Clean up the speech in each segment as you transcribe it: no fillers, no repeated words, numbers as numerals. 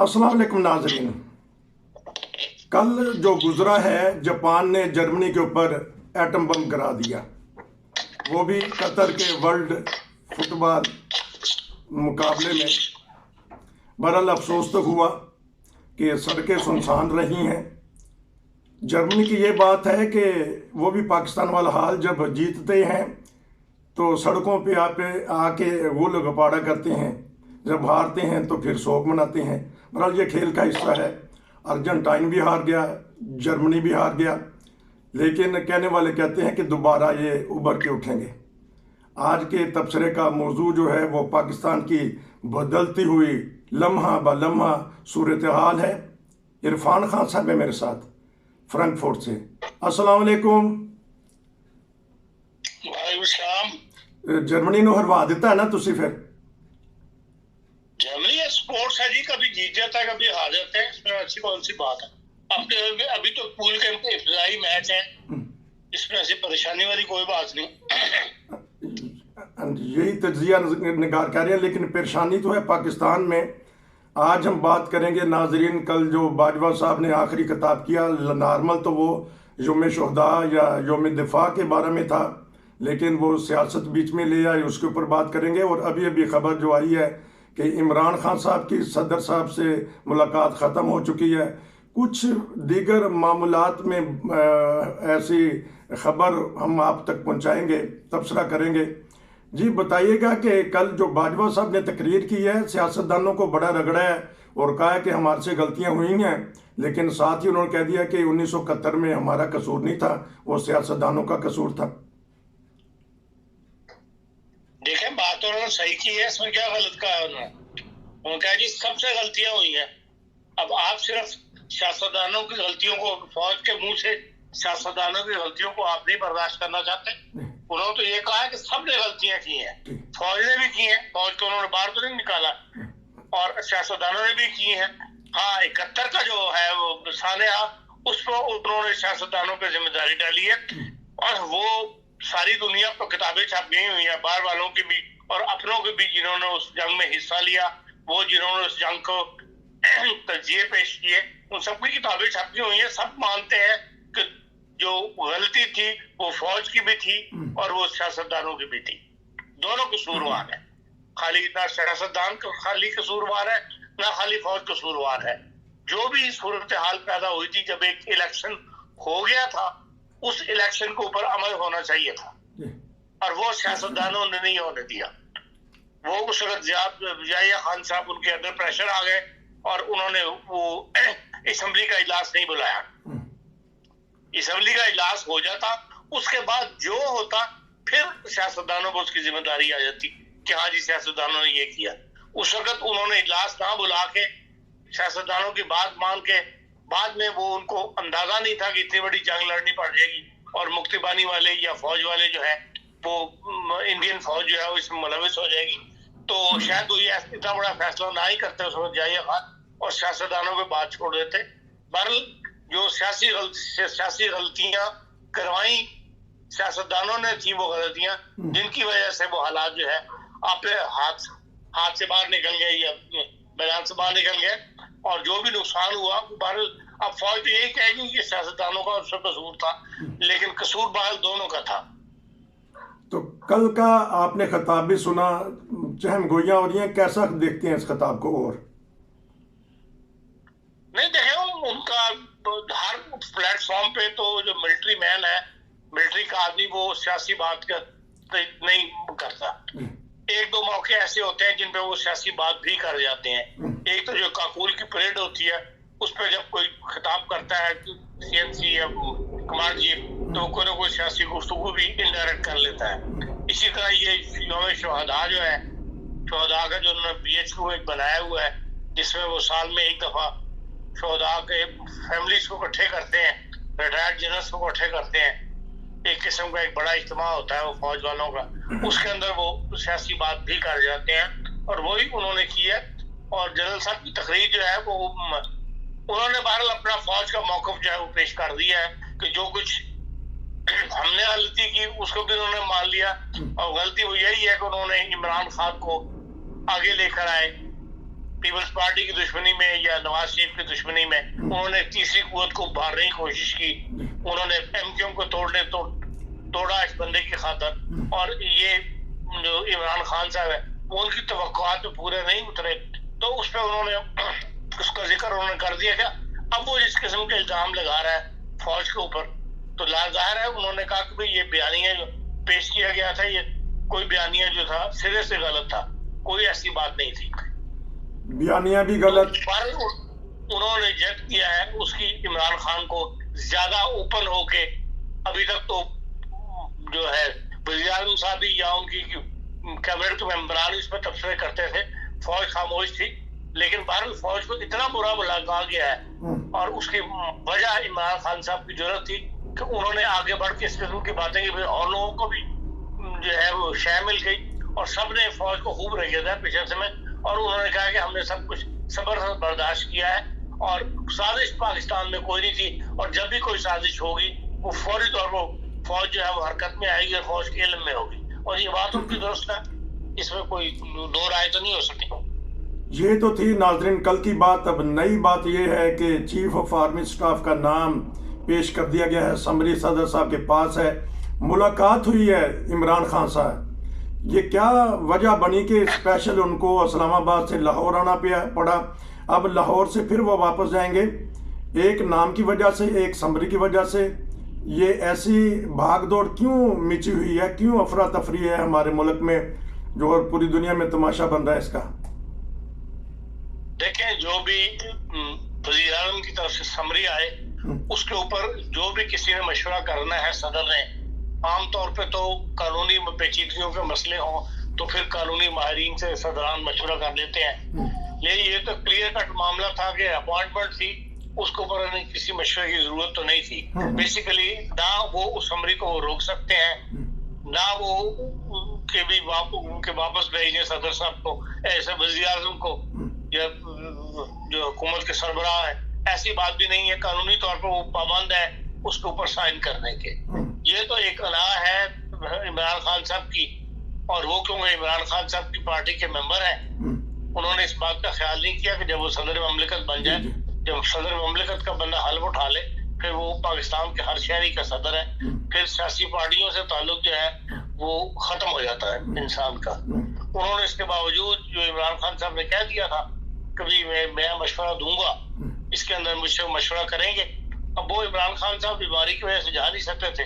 अस्सलाम वालेकुम नाज़रीन। कल जो गुजरा है, जापान ने जर्मनी के ऊपर एटम बम गिरा दिया, वो भी कतर के वर्ल्ड फुटबॉल मुकाबले में। बहरहाल अफसोस तो हुआ कि सड़कें सुनसान रही हैं। जर्मनी की ये बात है कि वो भी पाकिस्तान वाला हाल, जब जीतते हैं तो सड़कों पे आके वो लोग गपाड़ा करते हैं, जब हारते हैं तो फिर शोक मनाते हैं। बहरहाल ये खेल का हिस्सा है। अर्जेंटाइन भी हार गया, जर्मनी भी हार गया, लेकिन कहने वाले कहते हैं कि दोबारा ये उभर के उठेंगे। आज के तबसरे का मौजू जो है वो पाकिस्तान की बदलती हुई लम्हा ब लम्हा सूरत हाल है। इरफान खान साहब है मेरे साथ फ्रैंकफर्ट से। अस्सलाम वालेकुम। जर्मनी ਨੂੰ हरवा दिता है ना तुसी फिर? जर्मनी स्पोर्ट्स है जी, कभी जीत जाता है कभी हार जाते हैं, इसमें अच्छी कौन सी बात है। अभी तो पूल के इब्तदाई मैच है, इसमें ऐसी परेशानी वाली कोई बात नहीं। यही तजिया निगार कर रहे हैं, लेकिन परेशानी तो है पाकिस्तान में। आज हम बात करेंगे नाजरीन, कल जो बाजवा साहब ने आखिरी खिताब किया, नॉर्मल तो वो यौम शुहदा या यौम दिफा के बारे में था, लेकिन वो सियासत बीच में ले आए, उसके ऊपर बात करेंगे। और अभी अभी खबर जो आई है कि इमरान खान साहब की सदर साहब से मुलाकात ख़त्म हो चुकी है। कुछ दीगर मामलात में ऐसी खबर हम आप तक पहुंचाएंगे, तबसरा करेंगे। जी बताइएगा कि कल जो बाजवा साहब ने तकरीर की है, सियासतदानों को बड़ा रगड़ा है और कहा है कि हमारे से गलतियां हुई हैं, लेकिन साथ ही उन्होंने कह दिया कि 1971 में हमारा कसूर नहीं था, वो सियासतदानों का कसूर था। देखें, बात तो उन्होंने सही की है, इसमें क्या गलत कहा है उन्होंने कहा जी सबसे गलतियां हुई हैं। अब आप सिर्फ सियासतदानों की गलतियों को, फौज के मुंह से सियासतदानों की गलतियों को आप नहीं बर्दाश्त करना चाहते। उन्होंने तो ये कहा है कि सबने गलतियां की हैं, फौज ने भी की हैं, फौज को उन्होंने बाहर तो नहीं निकाला, और सियासतदानों ने भी की हैं। हाँ, 71 का जो है वो सानया, उस पर उन्होंने सियासतदानों पर जिम्मेदारी डाली है, और वो सारी दुनिया पर किताबें छप गई हुई हैं, बाहर वालों की भी और अपनों की भी, जिन्होंने उस जंग में हिस्सा लिया, वो जिन्होंने उस जंग को तजिए पेश किए, उन सबकी किताबें छपी हुई हैं। सब मानते हैं कि जो गलती थी वो फौज की भी थी और वो सियासतदानों की भी थी। दोनों कसूरवार है, खाली ना सियासतदान का खाली कसूरवार है, ना खाली फौज कसूरवार है। जो भी सूरत हाल पैदा हुई थी, जब एक इलेक्शन हो गया था, उस इलेक्शन के ऊपर अमल होना चाहिए था, और वो सियासतदानों ने नहीं होने दिया। वो उस वक्त ज़िया खान साहब, उनके अंदर प्रेशर आ गए और उन्होंने वो असेंबली का इजलास नहीं बुलाया। असेंबली का इजलास हो जाता, उसके बाद जो होता, फिर सियासतदानों को उसकी जिम्मेदारी आ जाती कि हाँ जी सियासतदानों ने ये किया। उस वक्त उन्होंने इजलास ना बुला के, सियासतदानों की बात मान के, बाद में वो उनको अंदाजा नहीं था कि इतनी बड़ी जंग लड़नी पड़ जाएगी और मुक्तिबानी वाले या फौज वाले जो है वो इंडियन फौज जो है वो इसमें मुलविस हो जाएगी। तो शायद वो ये इतना बड़ा फैसला ना ही करते उस वक्त ज़िया खान, और सियासतदानों पे बात छोड़ देते। बहरहाल जो सियासी गलतियां करवाई सियासतदानों ने थी, वो गलतियां जिनकी वजह से वो हालात जो है आप हाथ से बाहर निकल गए या मैदान से बाहर निकल गए, और जो भी नुकसान हुआ बहरहाल अब फौज तो यही कहेगी कि सियासतदानों का उसका कसूर था, लेकिन कसूर बहरहाल दोनों का था। तो कल का आपने खिताब भी सुना, चहम गोइयां हो रही हैं, कैसा देखते हैं इस खिताब को? और नहीं देखे, उनका हर प्लेटफॉर्म पे तो जो मिलिट्री मैन है, मिलिट्री का आदमी, वो सियासी बात नहीं करता। एक दो मौके ऐसे होते हैं जिन पे वो सियासी बात भी कर जाते हैं। एक तो जो काकूल की परेड होती है, उस पर जब कोई खिताब करता है सीएनसी या कमांड चीफ, तो कोई ना कोई सियासी गुफ्तगू भी इनडायरेक्ट कर लेता है। इसी तरह ये यौम शुहदा जो है, शुहदा का जो उन्होंने BHQ एक बनाया हुआ है, जिसमें वो साल में एक दफा शुहदा के फैमिलीज को इकट्ठे करते हैं, रिटायर्ड जनरल्स को इकट्ठे करते हैं, एक किस्म का एक बड़ा इज्तिमा होता है वो फौज वालों का, उसके अंदर वो सियासी बात भी कर जाते हैं, और वही उन्होंने की है। और जनरल साहब की तकरीर जो है वो उन्होंने बहरहाल अपना फौज का मौक़िफ़ जो है वो पेश कर दिया है कि जो कुछ हमने गलती की उसको भी उन्होंने मान लिया, और गलती वो यही है कि उन्होंने इमरान खान को आगे लेकर आए, पीपल्स पार्टी की दुश्मनी में या नवाज शरीफ की दुश्मनी में उन्होंने तीसरी कुव्वत को उभारने की कोशिश की। उन्होंने एमक्यूएम को तोड़ा इस बंदे की खातर। और ये जो इमरान खान साहब है वो उनकी तवक्कुआत पे पूरे नहीं उतरे, तो उस पर उन्होंने उसका जिक्र उन्होंने कर दिया। क्या अब वो जिस किस्म के इल्जाम लगा रहा है फौज के ऊपर, तो लाज़ाहिर है उन्होंने कहा कि भाई ये बयानिया जो पेश किया गया था, ये कोई बयानिया जो था सिरे से गलत था, कोई ऐसी बात नहीं थी, बयानिया भी गलत। पर उन्होंने रिजेक्ट किया है उसकी इमरान खान को ज्यादा ओपन होके। अभी तक तो जो है वज़ीर आज़म साहब भी या उनकी कैबिनेट के मेंबरान इस पर तबसरे करते थे, फौज खामोश थी, लेकिन बहरहाल फौज को इतना बुरा कहा गया है और उसकी वजह इमरान खान साहब की जरूरत थी कि उन्होंने आगे बढ़ के इस किस्म की बातें की और लोगों को भी जो है वो शय मिल गई और सबने फौज को खूब रंगे था पिछले समय। और उन्होंने कहा कि हमने सब कुछ सब्र से बर्दाश्त किया है और साजिश पाकिस्तान में कोई नहीं थी, और जब भी कोई साजिश होगी वो फौरी तौर पर फौज जो है वो हरकत में आएगी और फौज के इल्म में होगी, और ये बात उनकी दुरुस्त है, इसमें कोई दो राय तो नहीं हो सकी। ये तो थी नाजरीन कल की बात। अब नई बात ये है कि चीफ ऑफ आर्मी स्टाफ का नाम पेश कर दिया गया है, समरी सदर साहब के पास है, मुलाकात हुई है इमरान खान साहब। ये क्या वजह बनी कि स्पेशल उनको इस्लामाबाद से लाहौर आना पड़ा? अब लाहौर से फिर वो वापस जाएंगे, एक नाम की वजह से, एक समरी की वजह से। ये ऐसी भागदौड़ क्यों मिची हुई है, क्यों अफरा तफरी है हमारे मुल्क में, जो और पूरी दुनिया में तमाशा बन रहा है इसका? देखें, जो भी वज़ीर आज़म की तरफ से समरी आए उसके ऊपर जो भी किसी ने मशवरा करना है सदर ने, आमतौर पे तो कानूनी पेचीदगियों के मसले हों तो फिर कानूनी माहिरीन से सदरान मशवरा कर लेते हैं। लेकिन ये तो क्लियर कट मामला था कि अपॉइंटमेंट थी, उसके ऊपर किसी मशवरे की जरूरत तो नहीं थी। बेसिकली ना वो उस समरी को रोक सकते हैं, ना वो उनके वापस भेजने सदर साहब को, ऐसे वज़ीर आज़म को या जो हुकूमत के सरबराह है, ऐसी बात भी नहीं है। कानूनी तौर पर वो पाबंद है उसके ऊपर साइन करने के। ये तो एक अना है इमरान खान साहब की, और वो क्योंकि इमरान खान साहब की पार्टी के मेंबर हैं, उन्होंने इस बात का ख्याल नहीं किया कि जब वो सदर ममलिकत बन जाए, जब सदर ममलिकत का बंदा हल्फ उठा ले, फिर वो पाकिस्तान के हर शहरी का सदर है, फिर सियासी पार्टियों से ताल्लुक जो है वो खत्म हो जाता है इंसान का। उन्होंने इसके बावजूद जो इमरान खान साहब ने कह दिया था कभी मैं मशवरा दूंगा, इसके अंदर मुझसे मशवरा करेंगे। अब वो इमरान खान साहब बीमारी की वजह से जा नहीं सकते थे,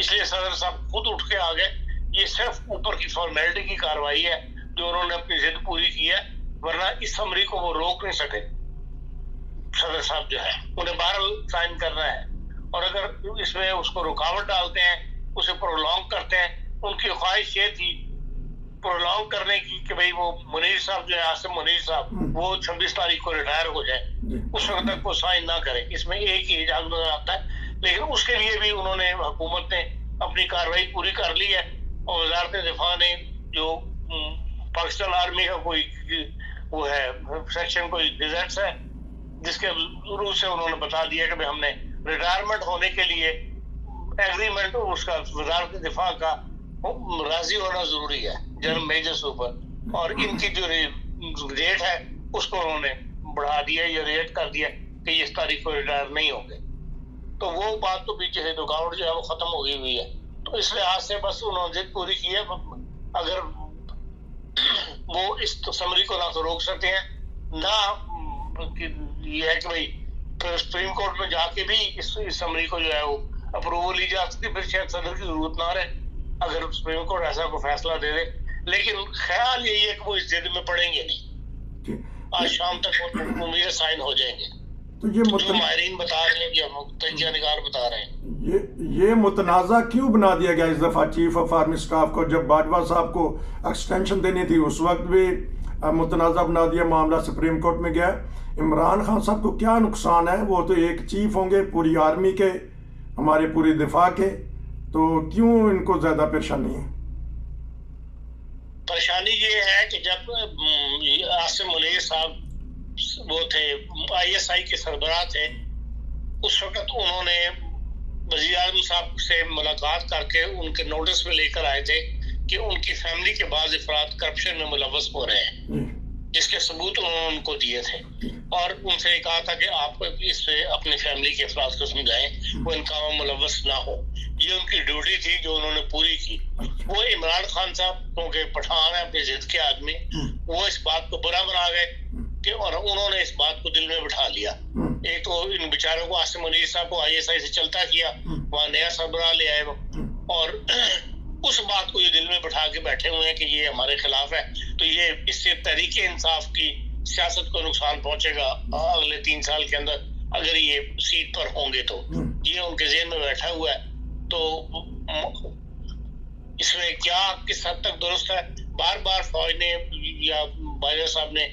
इसलिए सदर साहब खुद उठ के आ गए। ये सिर्फ ऊपर की फॉर्मेलिटी की कार्रवाई है जो उन्होंने अपनी जिद पूरी की है, वरना इस समरी को वो रोक नहीं सके। सदर साहब जो है उन्हें बहरहाल साइन करना है, और अगर इसमें उसको रुकावट डालते हैं, उसे प्रोलॉन्ग करते हैं, उनकी ख्वाहिश ये थी प्रोलॉन्ग करने की कि भाई वो मुनीर साहब जो है, आसिम मुनीर साहब, वो 26 तारीख को रिटायर हो जाए, उस वक्त तक वो साइन ना करें। इसमें एक ही इजाज़त नजर आता है, लेकिन उसके लिए भी उन्होंने, हुकूमत ने अपनी कार्रवाई पूरी कर ली है, और वज़ारत दिफा ने जो पाकिस्तान आर्मी का कोई वो है सेक्शन, कोई गजेट्स है, जिसके रूप से उन्होंने बता दिया कि भाई हमने रिटायरमेंट होने के लिए एग्रीमेंट उसका वज़ारत दिफा का राजी होना जरूरी है जनरल मेजर से ऊपर, और इनकी जो रेट है उसको उन्होंने बढ़ा दिया या रेट कर दिया कि इस तारीख को रिटायर नहीं होंगे। तो वो बात तो पीछे से रुकावट जो है वो खत्म हो गई हुई है। तो इस लिहाज से बस उन्होंने जिद पूरी की है। अगर वो इस समरी को ना तो रोक सकते हैं, ना ये है कि भाई फिर सुप्रीम कोर्ट में जाके भी इस समरी को जो है वो अप्रूवल ली जा सकती, फिर शायद सदर की जरूरत ना रहे अगर सुप्रीम कोर्ट ऐसा कोई फैसला दे दे। लेकिन ख्याल यही है कि वो इस जिद में पड़ेंगे नहीं, आज शाम तक उम्मीद साइन हो जाएंगे। तो ये जो माहिरीन बता रहे हैं, जो तजिया निगार बता रहे हैं, ये मुतनाज़ा क्यों बना दिया गया इस दफा चीफ ऑफ आर्मी स्टाफ को? जब बाजवा साहब को एक्सटेंशन देनी थी उस वक्त भी मुतनाज़ा बना दिया, मामला सुप्रीम कोर्ट में गया। इमरान खान साहब को क्या नुकसान है? वो तो एक चीफ होंगे पूरी आर्मी के, हमारे पूरी दिफा के, तो क्यों इनको ज्यादा परेशानी है? परेशानी ये है कि जब आसिम मुनीर साहब वो थे, ISI के सरबराह थे, उस वक्त उन्होंने वज़ीर आज़म साहब से मुलाकात करके उनके नोटिस में लेकर आए थे कि उनकी फैमिली के बाद अफराद करप्शन में मुलव्वस हो रहे हैं, जिसके सबूत उन्होंने उनको दिए थे, और उनसे ये कहा था कि आप इससे अपनी फैमिली के अफराद को समझाएं, वो इन कामों में मुलव्वस ना हो। ये उनकी ड्यूटी थी जो उन्होंने पूरी की। वो इमरान खान साहब, क्योंकि पठान है, अपने जिद के आदमी, वो इस बात को बुरा बना गए कि, और उन्होंने इस बात को दिल में बिठा लिया। एक तो इन बेचारों को, आसिम मुनीर साहब को ISI से चलता किया, वहां नया सरबराह ले आए वो, और उस बात को ये दिल में बिठा के बैठे हुए हैं कि ये हमारे खिलाफ है। तो ये इससे तहरीक इंसाफ की सियासत को नुकसान पहुंचेगा अगले 3 साल के अंदर, अगर ये सीट पर होंगे तो। ये उनके जेहन में बैठा हुआ है। तो इसमें क्या किस हद तक दुरुस्त है, बार बार फौज ने या बाजवा साहब ने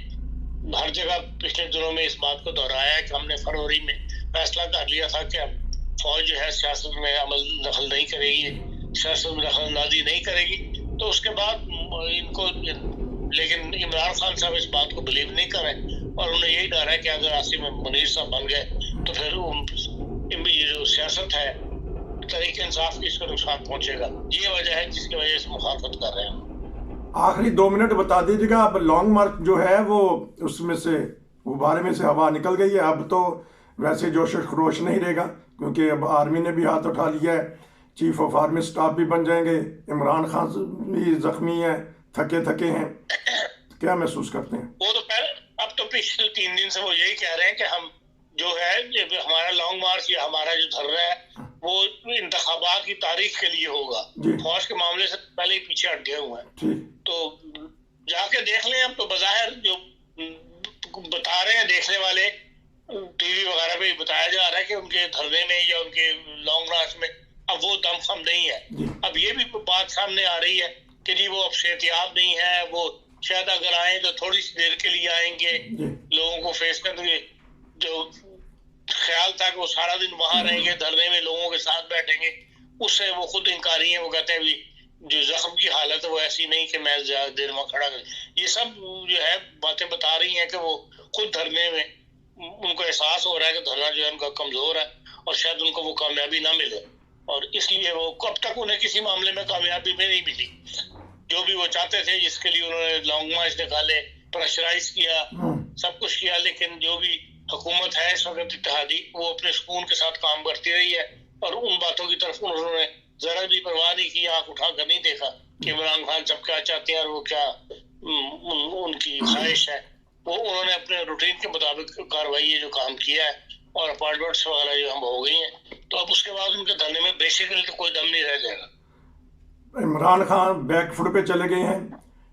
हर जगह पिछले दिनों में इस बात को दोहराया है कि हमने फरवरी में फैसला कर लिया था कि अब फौज जो है सियासत में अमल दखल नहीं करेगी, सियासत में दखलंदाजी नहीं करेगी। तो उसके बाद इनको, लेकिन इमरान खान साहब इस बात को बिलीव नहीं कर रहे, और उन्हें यही डर है कि अगर आसिम मुनीर साहब बन गए तो फिर ये जो सियासत है तहरीक इंसाफ की, इसको नुकसान पहुंचेगा। ये वजह है जिसकी वजह से मुखालफत कर रहे हैं। आखिरी 2 मिनट बता दीजिएगा, अब लॉन्ग मार्च जो है वो उसमें से गुब्बारे में से हवा निकल गई है, अब तो वैसे जोश खरोश नहीं रहेगा, क्योंकि अब आर्मी ने भी हाथ उठा लिया है, चीफ ऑफ आर्मी स्टाफ भी बन जाएंगे, इमरान खान भी जख्मी है, थके थके हैं। क्या महसूस करते हैं? वो तो पहले, अब तो पिछले 3 दिन से वो यही कह रहे हैं कि हम जो है हमारा लॉन्ग मार्च या हमारा जो धरना है वो इंतखाबात की तारीख के लिए होगा। फौज के मामले से पहले ही पीछे हट गए हुए हैं। तो जाके देख लें। अब तो बज़ाहिर जो बता रहे हैं देखने वाले, टीवी वगैरह पे बताया जा रहा है कि उनके धरने में या उनके लॉन्ग मार्च में अब वो दमखम नहीं है। अब ये भी बात सामने आ रही है कि जी वो अब सेहतियाब नहीं है, वो शायद अगर आए तो थोड़ी सी देर के लिए आएंगे, लोगों को फेस करेंगे। जो ख्याल था कि वो सारा दिन वहां रहेंगे, धरने में लोगों के साथ बैठेंगे, उससे वो खुद इनकारी है। वो कहते हैं भी जो जख्म की हालत है वो ऐसी नहीं कि मैं ज्यादा देर वहां खड़ा कर। ये सब जो है बातें बता रही हैं कि वो खुद धरने में उनको एहसास हो रहा है कि धरना जो है उनका कमजोर है और शायद उनको वो कामयाबी ना मिले, और इसलिए वो कब तक उन्हें किसी मामले में कामयाबी में नहीं मिली। जो भी वो चाहते थे, जिसके लिए उन्होंने लॉन्ग मार्च निकाले, प्रेशराइज किया, सब कुछ किया, लेकिन जो भी हुकूमत है इस वक्त इत्तेहादी, वो अपने सुकून के साथ काम करती रही है, और उन बातों की तरफ उन्होंने जरा भी परवाह नहीं की, आंख उठाकर नहीं देखा कि इमरान खान सब क्या चाहते हैं और वो क्या उनकी ख्वाहिश है। वो उन्होंने अपने रूटीन के मुताबिक कार्रवाई जो काम किया है, और अपॉइंटमेंट्स वगैरह जो हम हो गई हैं, तो अब उसके बाद उनके धरने में बेसिकली तो कोई दम नहीं रह जाएगा। इमरान खान बैकफुट पे चले गए हैं।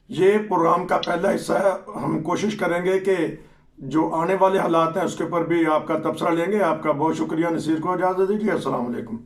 ये प्रोग्राम का पहला हिस्सा है। हम कोशिश करेंगे कि जो आने वाले हालात हैं उसके ऊपर भी आपका तबसरा लेंगे। आपका बहुत शुक्रिया। नसीर को इजाज़त दीजिए। अस्सलाम वालेकुम।